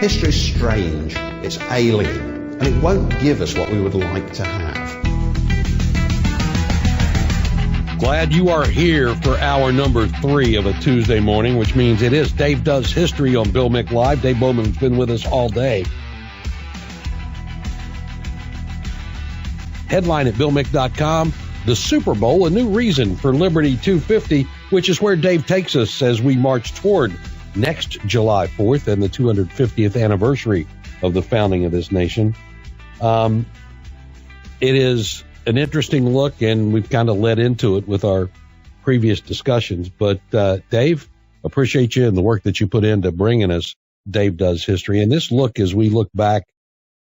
History's strange, it's alien, and it won't give us what we would like to have. Glad you are here for hour number 3 of a Tuesday morning, which means it is Dave Does History on Bill Mick Live. Dave Bowman's been with us all day. Headline at BillMick.com, the Super Bowl, a new reason for Liberty 250, which is where Dave takes us as we march toward next July 4th and the 250th anniversary of the founding of this nation. It is an interesting look, and we've kind of led into it with our previous discussions. But Dave, appreciate you and the work that you put into bringing us Dave Does History. And this look, as we look back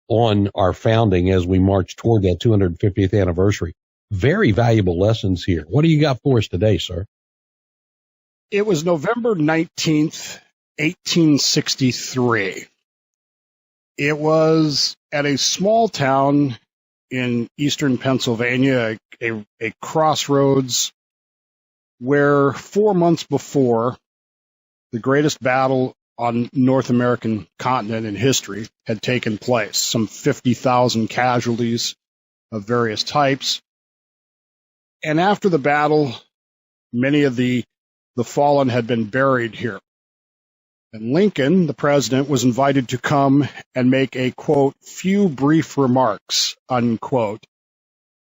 on our founding as we march toward that 250th anniversary, very valuable lessons here. What do you got for us today, sir? It was November 19th, 1863. It was at a small town in eastern Pennsylvania, a crossroads where 4 months before, the greatest battle on North American continent in history had taken place. Some 50,000 casualties of various types. And after the battle, many of the fallen had been buried here. And Lincoln, the president, was invited to come and make a, quote, few brief remarks, unquote,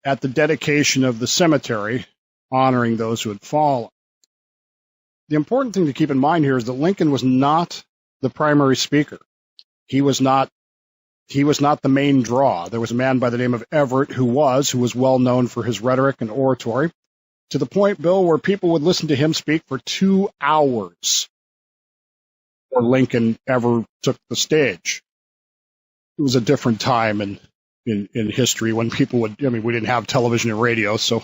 at the dedication of the cemetery, honoring those who had fallen. The important thing to keep in mind here is that Lincoln was not the primary speaker. He was not the main draw. There was a man by the name of Everett who was well known for his rhetoric and oratory, to the point, Bill, where people would listen to him speak for 2 hours before Lincoln ever took the stage. It was a different time in history when people we didn't have television and radio, so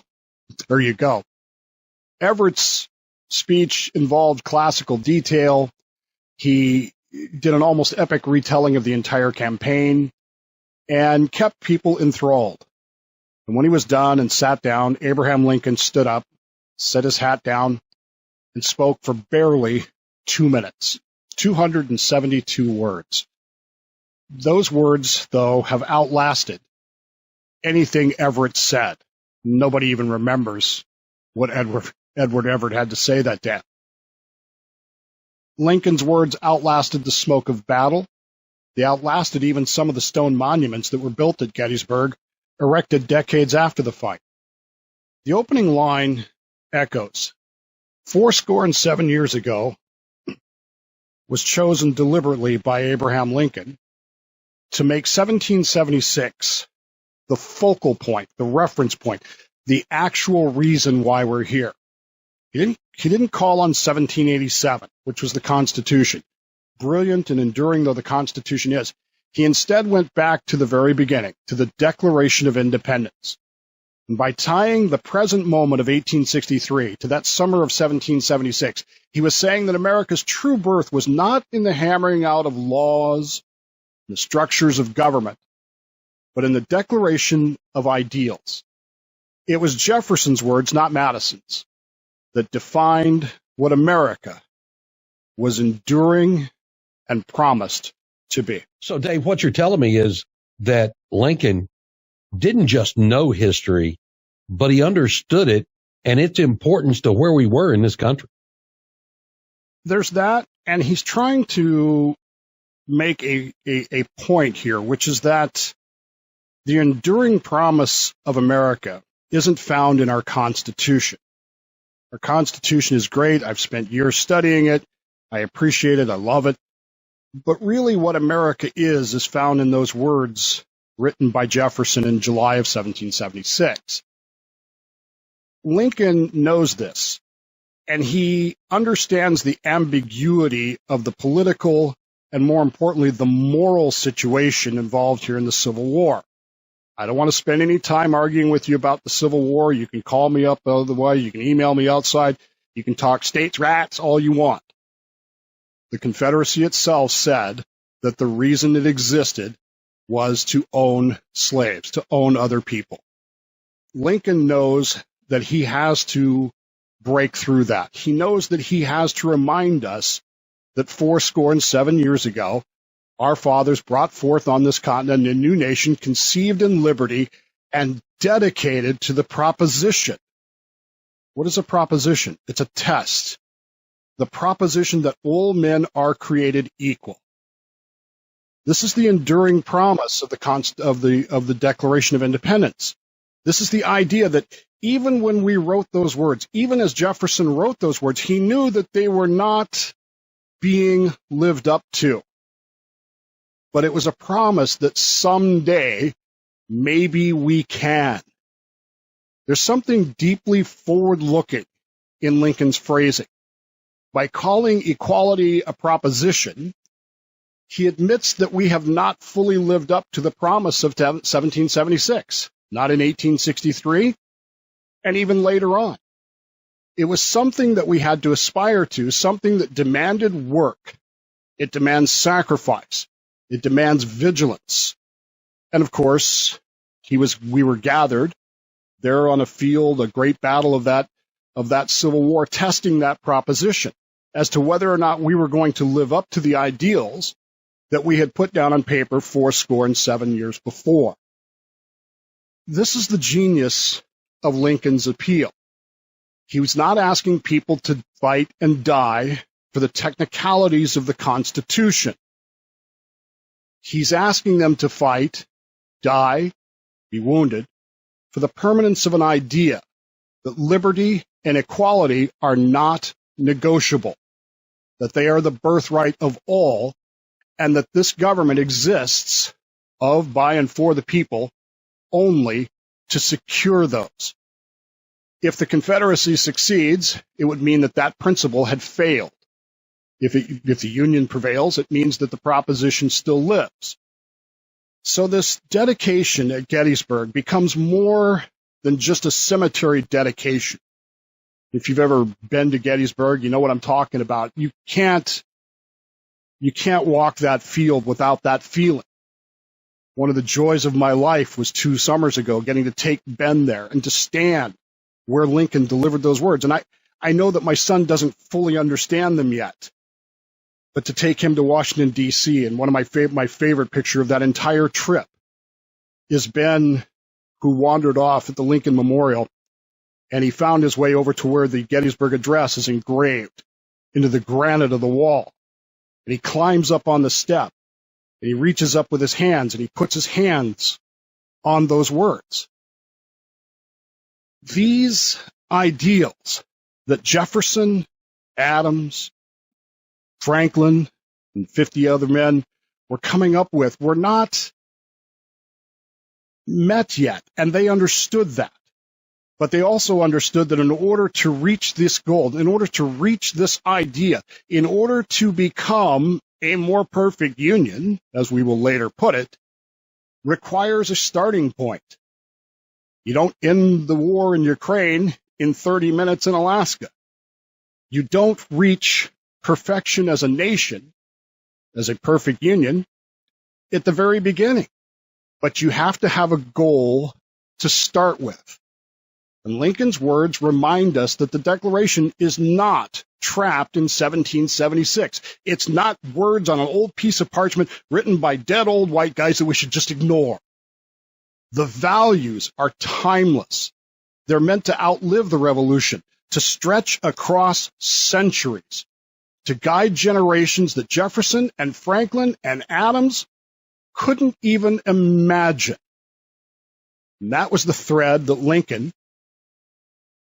there you go. Everett's speech involved classical detail. He did an almost epic retelling of the entire campaign and kept people enthralled. And when he was done and sat down, Abraham Lincoln stood up, set his hat down, and spoke for barely 2 minutes, 272 words. Those words, though, have outlasted anything Everett said. Nobody even remembers what Edward Everett had to say that day. Lincoln's words outlasted the smoke of battle. They outlasted even some of the stone monuments that were built at Gettysburg, erected decades after the fight. The opening line echoes, 77 years ago was chosen deliberately by Abraham Lincoln to make 1776 the focal point, the reference point, the actual reason why we're here. He didn't call on 1787, which was the Constitution. Brilliant and enduring though the Constitution is, he instead went back to the very beginning, to the Declaration of Independence. And by tying the present moment of 1863 to that summer of 1776, he was saying that America's true birth was not in the hammering out of laws, the structures of government, but in the declaration of ideals. It was Jefferson's words, not Madison's, that defined what America was enduring and promised to be. So, Dave, what you're telling me is that Lincoln didn't just know history, but he understood it and its importance to where we were in this country. There's that, and he's trying to make a point here, which is that the enduring promise of America isn't found in our Constitution. Our Constitution is great. I've spent years studying it. I appreciate it. I love it. But really what America is found in those words written by Jefferson in July of 1776. Lincoln knows this, and he understands the ambiguity of the political and, more importantly, the moral situation involved here in the Civil War. I don't want to spend any time arguing with you about the Civil War. You can call me up the other way. You can email me outside. You can talk states' rights all you want. The Confederacy itself said that the reason it existed was to own slaves, to own other people. Lincoln knows that he has to break through that. He knows that he has to remind us that 77 years ago, our fathers brought forth on this continent a new nation conceived in liberty and dedicated to the proposition. What is a proposition? It's a test. The proposition that all men are created equal. This is the enduring promise of the Declaration of Independence. This is the idea that even when we wrote those words, even as Jefferson wrote those words, he knew that they were not being lived up to. But it was a promise that someday maybe we can. There's something deeply forward-looking in Lincoln's phrasing. By calling equality a proposition, he admits that we have not fully lived up to the promise of 1776, not in 1863, and even later on. It was something that we had to aspire to, something that demanded work. It demands sacrifice. It demands vigilance. And of course, we were gathered there on a field, a great battle of that Civil War, testing that proposition as to whether or not we were going to live up to the ideals that we had put down on paper 77 years before. This is the genius of Lincoln's appeal. He was not asking people to fight and die for the technicalities of the Constitution. He's asking them to fight, die, be wounded, for the permanence of an idea that liberty and equality are not negotiable, that they are the birthright of all, and that this government exists of, by, and for the people only to secure those. If the Confederacy succeeds, it would mean that that principle had failed. If the Union prevails, it means that the proposition still lives. So this dedication at Gettysburg becomes more than just a cemetery dedication. If you've ever been to Gettysburg, you know what I'm talking about. You can't walk that field without that feeling. One of the joys of my life was 2 summers ago, getting to take Ben there and to stand where Lincoln delivered those words. And I know that my son doesn't fully understand them yet, but to take him to Washington, D.C., and one of my favorite picture of that entire trip is Ben, who wandered off at the Lincoln Memorial, and he found his way over to where the Gettysburg Address is engraved into the granite of the wall. And he climbs up on the step, and he reaches up with his hands, and he puts his hands on those words. These ideals that Jefferson, Adams, Franklin, and 50 other men were coming up with were not met yet, and they understood that. But they also understood that in order to reach this goal, in order to reach this idea, in order to become a more perfect union, as we will later put it, requires a starting point. You don't end the war in Ukraine in 30 minutes in Alaska. You don't reach perfection as a nation, as a perfect union, at the very beginning. But you have to have a goal to start with. And Lincoln's words remind us that the Declaration is not trapped in 1776. It's not words on an old piece of parchment written by dead old white guys that we should just ignore. The values are timeless. They're meant to outlive the Revolution, to stretch across centuries, to guide generations that Jefferson and Franklin and Adams couldn't even imagine. And that was the thread that Lincoln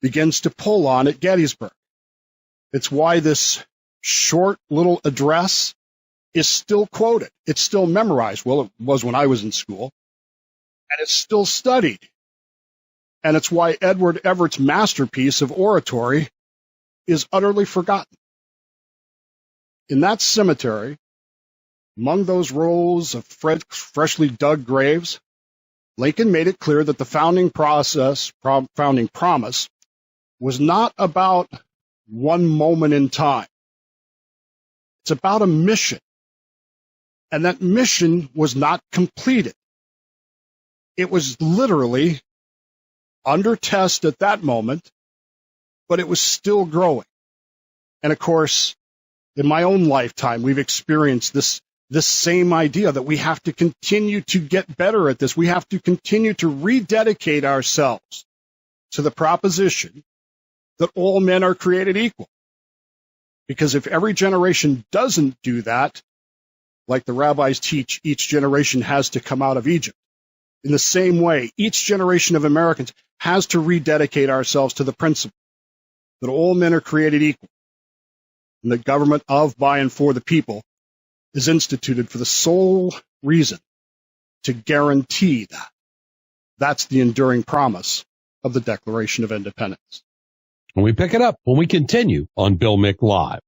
begins to pull on at Gettysburg. It's why this short little address is still quoted. It's still memorized. Well, it was when I was in school. And it's still studied. And it's why Edward Everett's masterpiece of oratory is utterly forgotten. In that cemetery, among those rows of freshly dug graves, Lincoln made it clear that the founding promise was not about one moment in time. It's about a mission. And that mission was not completed. It was literally under test at that moment, but it was still growing. And of course, in my own lifetime, we've experienced this this same idea that we have to continue to get better at this. We have to continue to rededicate ourselves to the proposition that all men are created equal. Because if every generation doesn't do that, like the rabbis teach, each generation has to come out of Egypt. In the same way, each generation of Americans has to rededicate ourselves to the principle that all men are created equal, and the government of, by, and for the people is instituted for the sole reason to guarantee that. That's the enduring promise of the Declaration of Independence. And we pick it up when we continue on Bill Mick Live.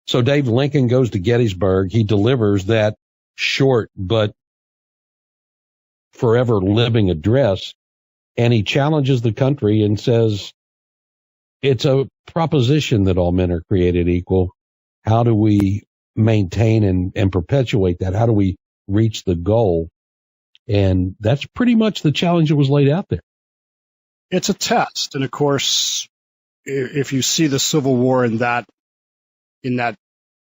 So Dave, Lincoln goes to Gettysburg. He delivers that short but forever living address, and he challenges the country and says, it's a proposition that all men are created equal. How do we maintain and perpetuate that? How do we reach the goal? And that's pretty much the challenge that was laid out there. It's a test. And of course, if you see the Civil War in that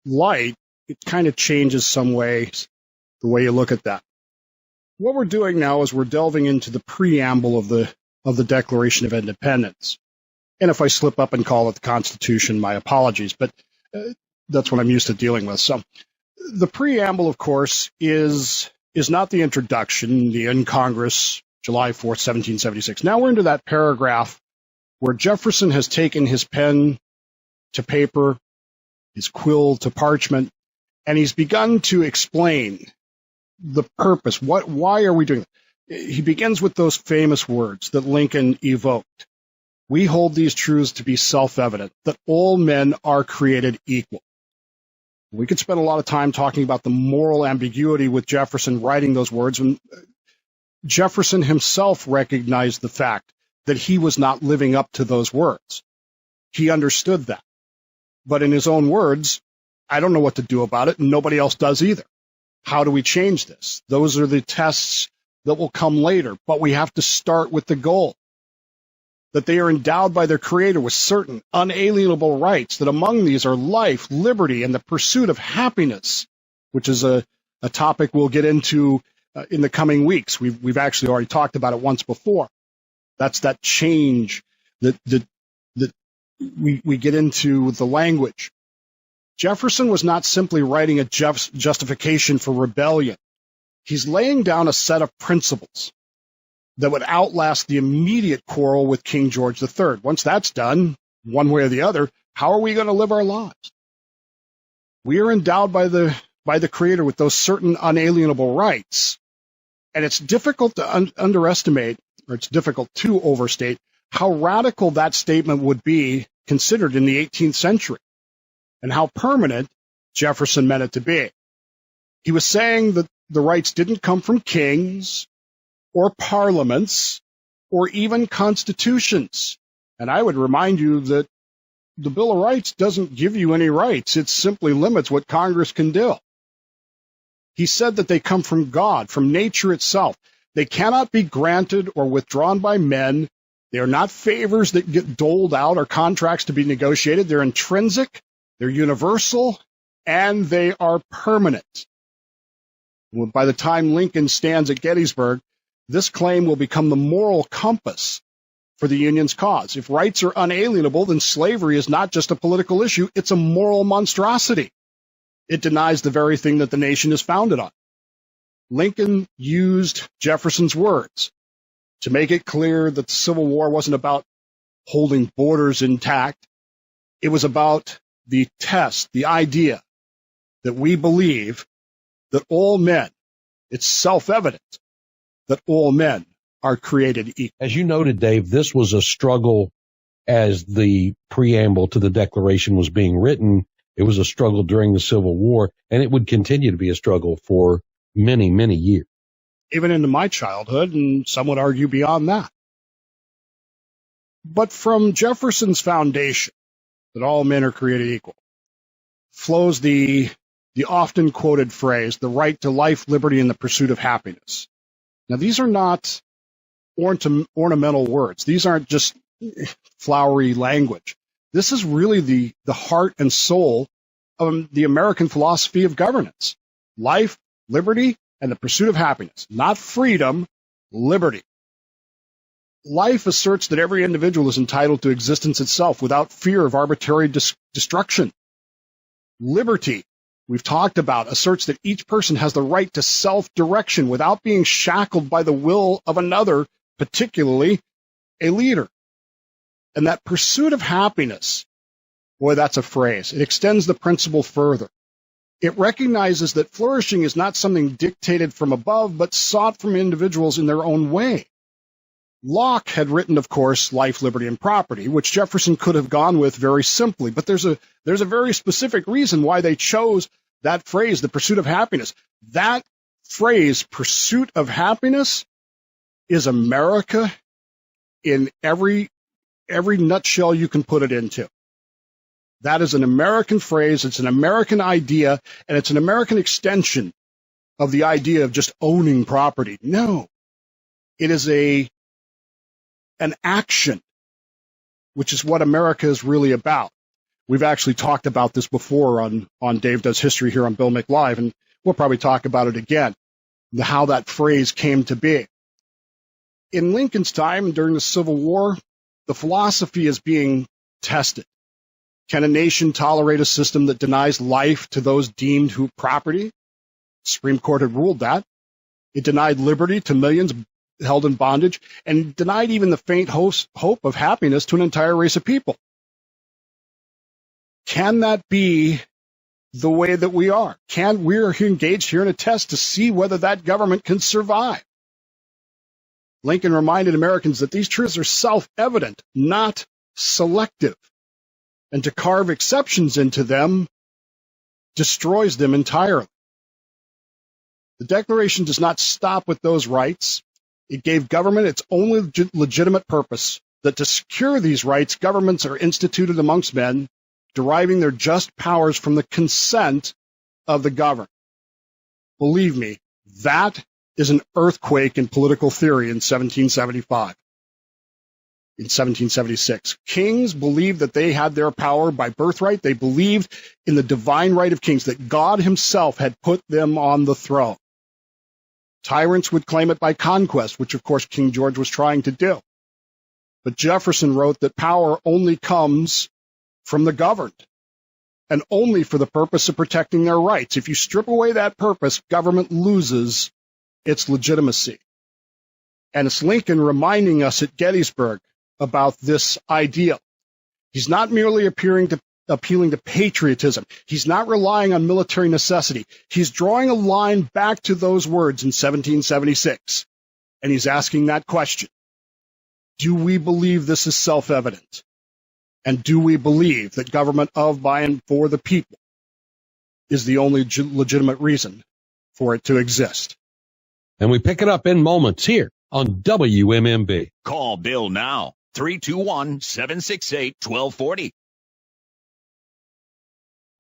light, it kind of changes some ways the way you look at that. What we're doing now is we're delving into the preamble of the Declaration of Independence. And if I slip up and call it the Constitution, my apologies, but that's what I'm used to dealing with. So the preamble, of course, is not the introduction, the in Congress, July 4th, 1776. Now we're into that paragraph where Jefferson has taken his pen to paper, his quill to parchment, and he's begun to explain the purpose. Why are we doing it? He begins with those famous words that Lincoln evoked. We hold these truths to be self-evident, that all men are created equal. We could spend a lot of time talking about the moral ambiguity with Jefferson writing those words, and Jefferson himself recognized the fact that he was not living up to those words. He understood that. But in his own words, I don't know what to do about it, and nobody else does either. How do we change this? Those are the tests that will come later, but we have to start with the goal, that they are endowed by their Creator with certain unalienable rights, that among these are life, liberty, and the pursuit of happiness, which is a topic we'll get into in the coming weeks. We've actually already talked about it once before. That's that change that we get into the language. Jefferson was not simply writing a justification for rebellion. He's laying down a set of principles that would outlast the immediate quarrel with King George III. Once that's done, one way or the other, how are we going to live our lives? We are endowed by the Creator with those certain unalienable rights. And it's difficult to underestimate, or it's difficult to overstate, how radical that statement would be considered in the 18th century, and how permanent Jefferson meant it to be. He was saying that the rights didn't come from kings or parliaments or even constitutions. And I would remind you that the Bill of Rights doesn't give you any rights. It simply limits what Congress can do. He said that they come from God, from nature itself. They cannot be granted or withdrawn by men. They are not favors that get doled out or contracts to be negotiated. They're intrinsic, they're universal, and they are permanent. By the time Lincoln stands at Gettysburg, this claim will become the moral compass for the Union's cause. If rights are unalienable, then slavery is not just a political issue, it's a moral monstrosity. It denies the very thing that the nation is founded on. Lincoln used Jefferson's words to make it clear that the Civil War wasn't about holding borders intact. It was about the test, the idea that we believe that all men, it's self-evident that all men are created equal. As you noted, Dave, this was a struggle as the preamble to the Declaration was being written. It was a struggle during the Civil War, and it would continue to be a struggle for many, many years. Even into my childhood, and some would argue beyond that. But from Jefferson's foundation, that all men are created equal, flows the often quoted phrase, the right to life, liberty, and the pursuit of happiness. Now, these are not ornamental words. These aren't just flowery language. This is really the heart and soul of the American philosophy of governance. Life, liberty, and the pursuit of happiness. Not freedom, liberty. Life asserts that every individual is entitled to existence itself without fear of arbitrary destruction. Liberty, we've talked about, asserts that each person has the right to self-direction without being shackled by the will of another, particularly a leader. And that pursuit of happiness, boy, that's a phrase. It extends the principle further. It recognizes that flourishing is not something dictated from above, but sought from individuals in their own way. Locke had written, of course, Life, Liberty, and Property, which Jefferson could have gone with very simply, but there's a very specific reason why they chose that phrase, the pursuit of happiness. That phrase, pursuit of happiness, is America in every nutshell you can put it into. That is an American phrase, it's an American idea, and it's an American extension of the idea of just owning property. No, it is an action, which is what America is really about. We've actually talked about this before on Dave Does History here on Bill Mick Live, and we'll probably talk about it again, how that phrase came to be. In Lincoln's time, during the Civil War, the philosophy is being tested. Can a nation tolerate a system that denies life to those deemed property? The Supreme Court had ruled that. It denied liberty to millions held in bondage, and denied even the faint hope of happiness to an entire race of people. Can that be the way that we are? We are engaged here in a test to see whether that government can survive. Lincoln reminded Americans that these truths are self-evident, not selective, and to carve exceptions into them destroys them entirely. The Declaration does not stop with those rights. It gave government its only legitimate purpose, that to secure these rights, governments are instituted amongst men, deriving their just powers from the consent of the governed. Believe me, that is an earthquake in political theory in 1775. In 1776, kings believed that they had their power by birthright. They believed in the divine right of kings, that God himself had put them on the throne. Tyrants would claim it by conquest, which of course King George was trying to do. But Jefferson wrote that power only comes from the governed, and only for the purpose of protecting their rights. If you strip away that purpose, government loses its legitimacy. And it's Lincoln reminding us at Gettysburg about this ideal. He's not merely appealing to patriotism. He's not relying on military necessity. He's drawing a line back to those words in 1776. And he's asking that question. Do we believe this is self-evident? And do we believe that government of, by, and for the people is the only legitimate reason for it to exist? And we pick it up in moments here on WMMB. Call Bill now, 321-768-1240.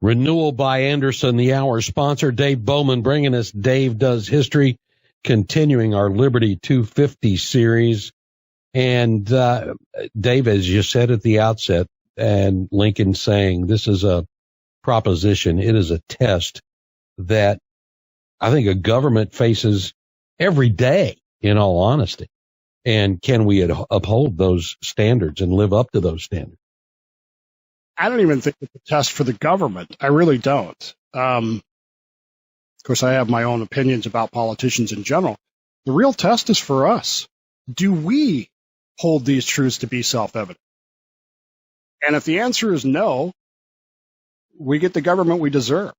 Renewal by Anderson, the hour sponsor. Dave Bowman bringing us Dave Does History, continuing our Liberty 250 series. And Dave, as you said at the outset, and Lincoln saying this is a proposition, it is a test that I think a government faces every day, in all honesty. And can we uphold those standards and live up to those standards? I don't even think it's a test for the government. I really don't. Of course, I have my own opinions about politicians in general. The real test is for us. Do we hold these truths to be self-evident? And if the answer is no, we get the government we deserve.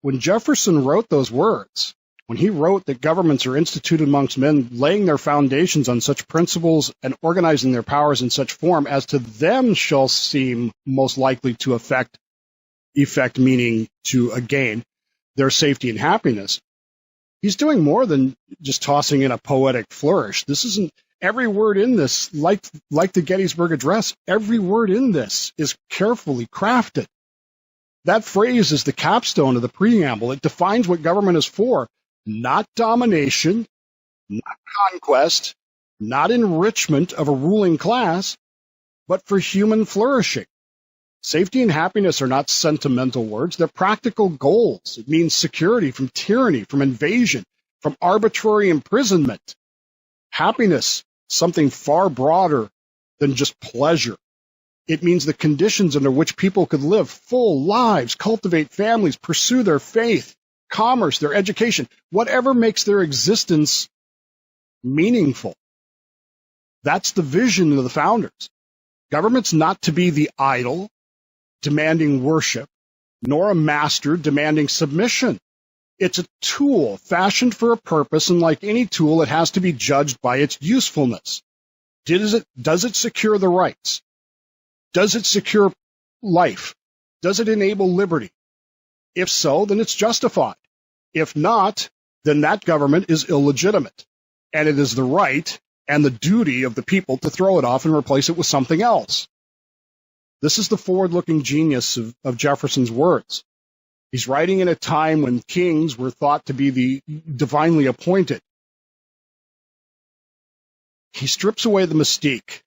When Jefferson wrote those words, when he wrote that governments are instituted amongst men, laying their foundations on such principles and organizing their powers in such form as to them shall seem most likely to effect meaning to gain their safety and happiness, he's doing more than just tossing in a poetic flourish. This isn't every word in this, like the Gettysburg Address, every word in this is carefully crafted. That phrase is the capstone of the preamble. It defines what government is for. Not domination, not conquest, not enrichment of a ruling class, but for human flourishing. Safety and happiness are not sentimental words. They're practical goals. It means security from tyranny, from invasion, from arbitrary imprisonment. Happiness, something far broader than just pleasure. It means the conditions under which people could live full lives, cultivate families, pursue their faith, commerce, their education, whatever makes their existence meaningful. That's the vision of the founders. Government's not to be the idol demanding worship, nor a master demanding submission. It's a tool fashioned for a purpose, and like any tool, it has to be judged by its usefulness. Does it secure the rights? Does it secure life? Does it enable liberty? If so, then it's justified. If not, then that government is illegitimate, and it is the right and the duty of the people to throw it off and replace it with something else. This is the forward-looking genius of Jefferson's words. He's writing in a time when kings were thought to be the divinely appointed. He strips away the mystique.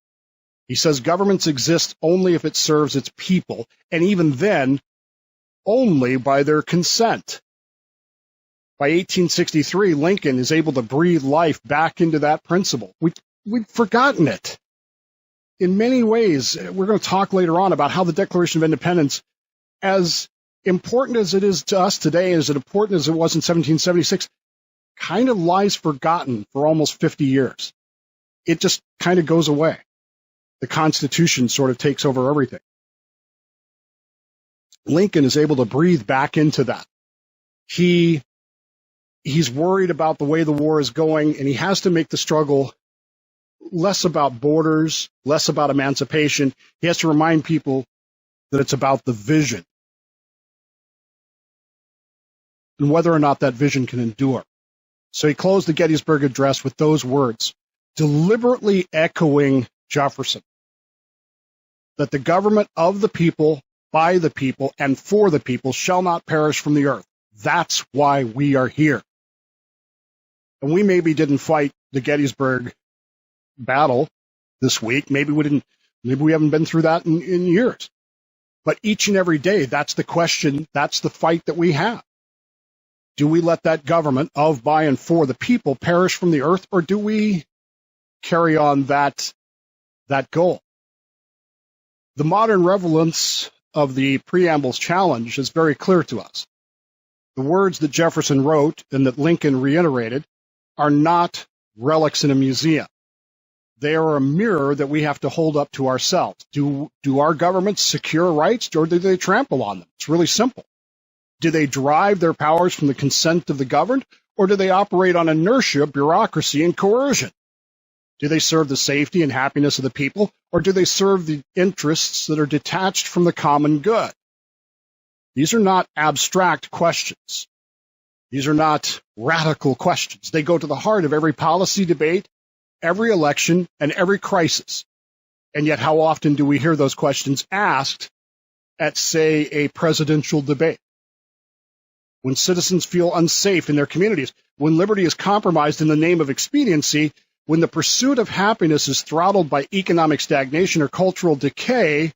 He says governments exist only if it serves its people, and even then, only by their consent. By 1863, Lincoln is able to breathe life back into that principle. We'd forgotten it. In many ways, we're going to talk later on about how the Declaration of Independence, as important as it is to us today, as important as it was in 1776, kind of lies forgotten for almost 50 years. It just kind of goes away. The Constitution sort of takes over everything. Lincoln is able to breathe back into that. He's worried about the way the war is going, and he has to make the struggle less about borders, less about emancipation. He has to remind people that it's about the vision and whether or not that vision can endure. So he closed the Gettysburg Address with those words, deliberately echoing Jefferson, that the government of the people, by the people, and for the people shall not perish from the earth. That's why we are here. And we maybe didn't fight the Gettysburg battle this week. Maybe we haven't been through that in years. But each and every day, that's the question, that's the fight that we have. Do we let that government of, by, and for the people perish from the earth, or do we carry on that goal? The modern relevance of the preamble's challenge is very clear to us. The words that Jefferson wrote and that Lincoln reiterated are not relics in a museum. They are a mirror that we have to hold up to ourselves. Do our governments secure rights, or do they trample on them? It's really simple. Do they derive their powers from the consent of the governed, or do they operate on inertia, bureaucracy, and coercion? Do they serve the safety and happiness of the people, or do they serve the interests that are detached from the common good? These are not abstract questions. These are not radical questions. They go to the heart of every policy debate, every election, and every crisis. And yet, how often do we hear those questions asked at, say, a presidential debate? When citizens feel unsafe in their communities, when liberty is compromised in the name of expediency, when the pursuit of happiness is throttled by economic stagnation or cultural decay,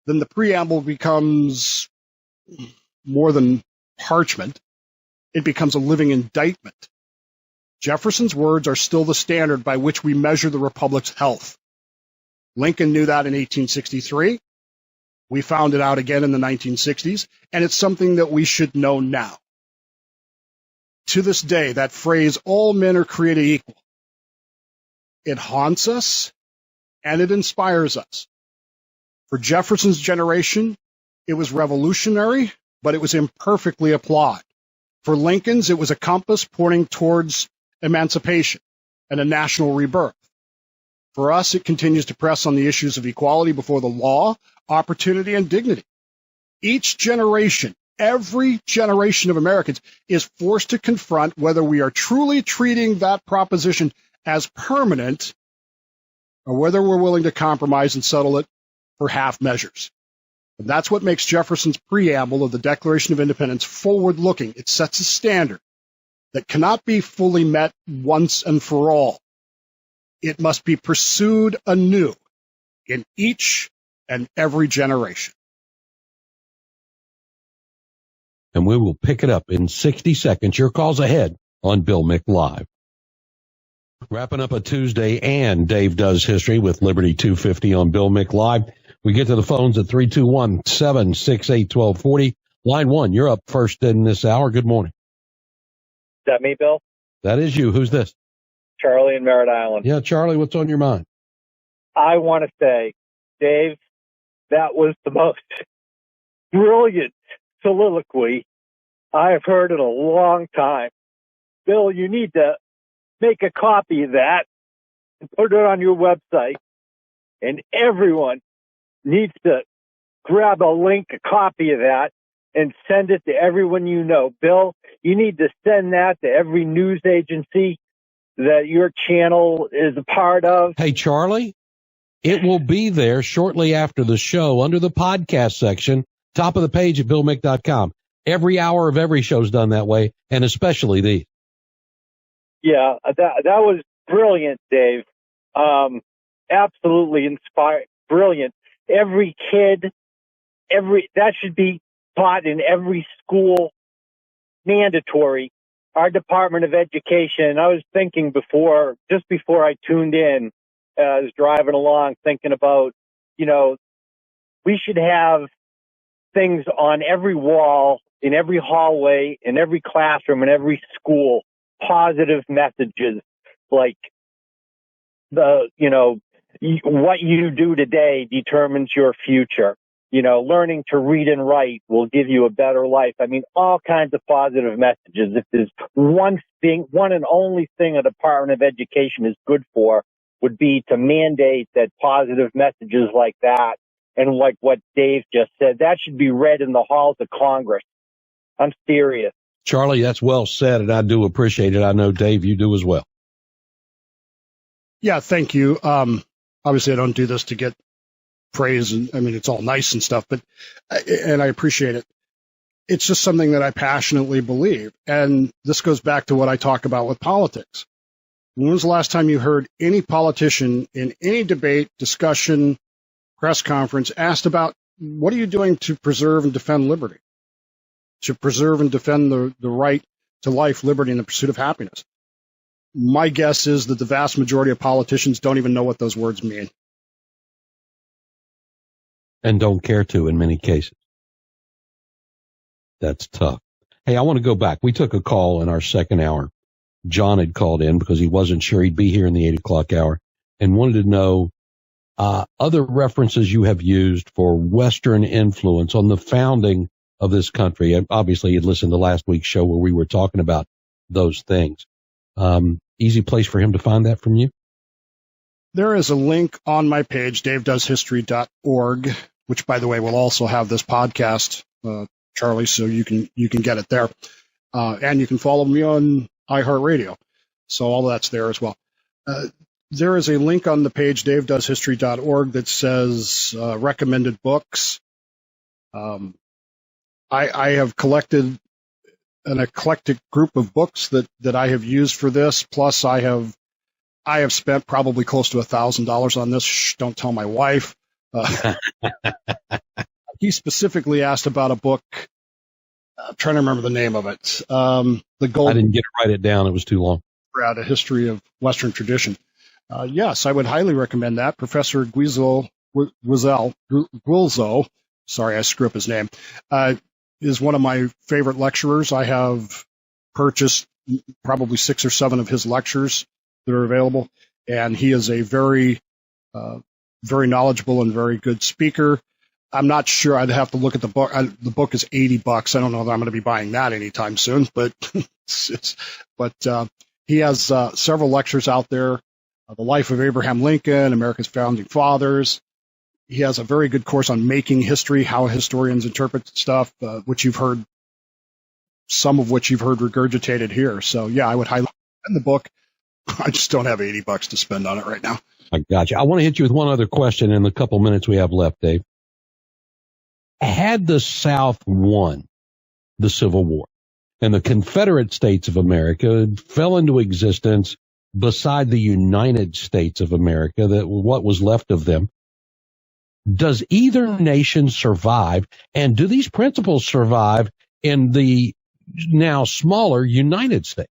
then the preamble becomes more than parchment. It becomes a living indictment. Jefferson's words are still the standard by which we measure the Republic's health. Lincoln knew that in 1863. We found it out again in the 1960s, and it's something that we should know now. To this day, that phrase, all men are created equal, it haunts us and it inspires us. For Jefferson's generation, it was revolutionary, but it was imperfectly applied. For Lincoln's, it was a compass pointing towards emancipation and a national rebirth. For us, it continues to press on the issues of equality before the law, opportunity, and dignity. Each generation, every generation of Americans is forced to confront whether we are truly treating that proposition as permanent or whether we're willing to compromise and settle it for half measures. And that's what makes Jefferson's preamble of the Declaration of Independence forward-looking. It sets a standard that cannot be fully met once and for all. It must be pursued anew in each and every generation. and we will pick it up in 60 seconds. Your calls ahead on Bill Mick Live. Wrapping up a Tuesday, and Dave Does History with Liberty 250 on Bill Mick Live. We get to the phones at 321-768-1240. Line 1, you're up first in this hour. Good morning. Is that me, Bill? That is you. Who's this? Charlie in Merritt Island. Yeah, Charlie, what's on your mind? I want to say, Dave, that was the most brilliant soliloquy I have heard in a long time. Bill, you need to make a copy of that and put it on your website, and everyone needs to grab a link, a copy of that, and send it to everyone you know. Bill, you need to send that to every news agency that your channel is a part of. Hey, Charlie, it will be there shortly after the show under the podcast section, top of the page at BillMick.com. Every hour of every show is done that way, and especially these. Yeah, that was brilliant, Dave. Absolutely inspired, brilliant. Every kid, that should be taught in every school, mandatory. Our Department of Education, I was thinking just before I tuned in, I was driving along thinking about, we should have things on every wall, in every hallway, in every classroom, in every school, positive messages like what you do today determines your future. Learning to read and write will give you a better life. I mean, all kinds of positive messages. If there's one and only thing a Department of Education is good for, would be to mandate that positive messages like that, and like what Dave just said, that should be read in the halls of Congress. I'm serious. Charlie, that's well said, and I do appreciate it. I know, Dave, you do as well. Yeah, thank you. Obviously, I don't do this to get praise, and I mean, it's all nice and stuff, and I appreciate it. It's just something that I passionately believe. And this goes back to what I talk about with politics. When was the last time you heard any politician in any debate, discussion, press conference asked about what are you doing to preserve and defend liberty, to preserve and defend the right to life, liberty, and the pursuit of happiness? My guess is that the vast majority of politicians don't even know what those words mean. And don't care to in many cases. That's tough. Hey, I want to go back. We took a call in our second hour. John had called in because he wasn't sure he'd be here in the 8 o'clock hour and wanted to know other references you have used for Western influence on the founding of this country. And obviously, he'd listened to last week's show where we were talking about those things. Easy place for him to find that from you? There is a link on my page, davedoeshistory.org, which, by the way, will also have this podcast, Charlie, so you can get it there. And you can follow me on iHeartRadio. So all that's there as well. There is a link on the page, davedoeshistory.org, that says recommended books. I have collected an eclectic group of books that I have used for this. Plus, I have spent probably close to $1,000 on this. Shh, don't tell my wife. He specifically asked about a book. I'm trying to remember the name of it. I didn't get to write it down. It was too long. A history of Western tradition. Yes, I would highly recommend that. Professor Guizzo, sorry, I screw up his name, is one of my favorite lecturers. I have purchased probably 6 or 7 of his lectures that are available, and he is a very, very knowledgeable and very good speaker. I'm not sure. I'd have to look at the book. The book is $80. I don't know that I'm going to be buying that anytime soon, but he has several lectures out there. The Life of Abraham Lincoln, America's Founding Fathers. He has a very good course on making history, how historians interpret stuff, which you've heard, some of which you've heard regurgitated here. So, yeah, I would highly recommend the book. I just don't have $80 to spend on it right now. I got you. I want to hit you with one other question in the couple minutes we have left, Dave. Had the South won the Civil War and the Confederate States of America fell into existence beside the United States of America, that what was left of them, does either nation survive? And do these principles survive in the now smaller United States?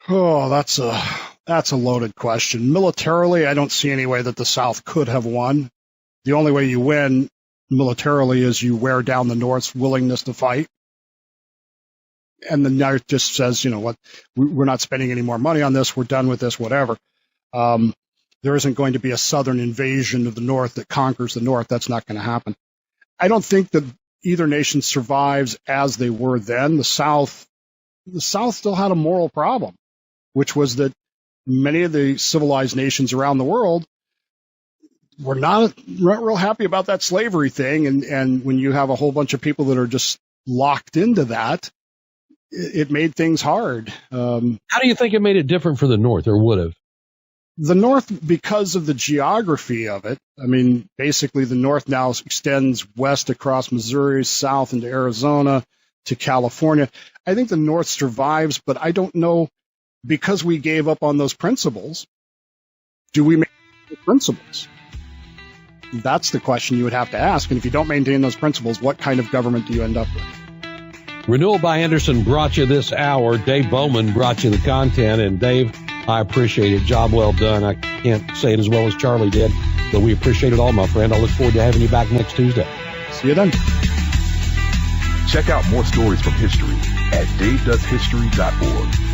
Oh, that's a loaded question. Militarily, I don't see any way that the South could have won. The only way you win militarily is you wear down the North's willingness to fight. And the North just says, you know what, we're not spending any more money on this. We're done with this, whatever. There isn't going to be a Southern invasion of the North that conquers the North. That's not going to happen. I don't think that either nation survives as they were then. The South still had a moral problem, which was that many of the civilized nations around the world were not real happy about that slavery thing. And when you have a whole bunch of people that are just locked into that, it made things hard. How do you think it made it different for the North, or would have? The North, because of the geography of it, I mean, basically the North now extends west across Missouri, south into Arizona to California. I think the North survives, but I don't know, because we gave up on those principles, do we maintain the principles? That's the question you would have to ask. And if you don't maintain those principles, what kind of government do you end up with? Renewal by Anderson brought you this hour. Dave Bowman brought you the content. And Dave, I appreciate it. Job well done. I can't say it as well as Charlie did, but we appreciate it all, my friend. I look forward to having you back next Tuesday. See you then. Check out more stories from history at davedoeshistory.org.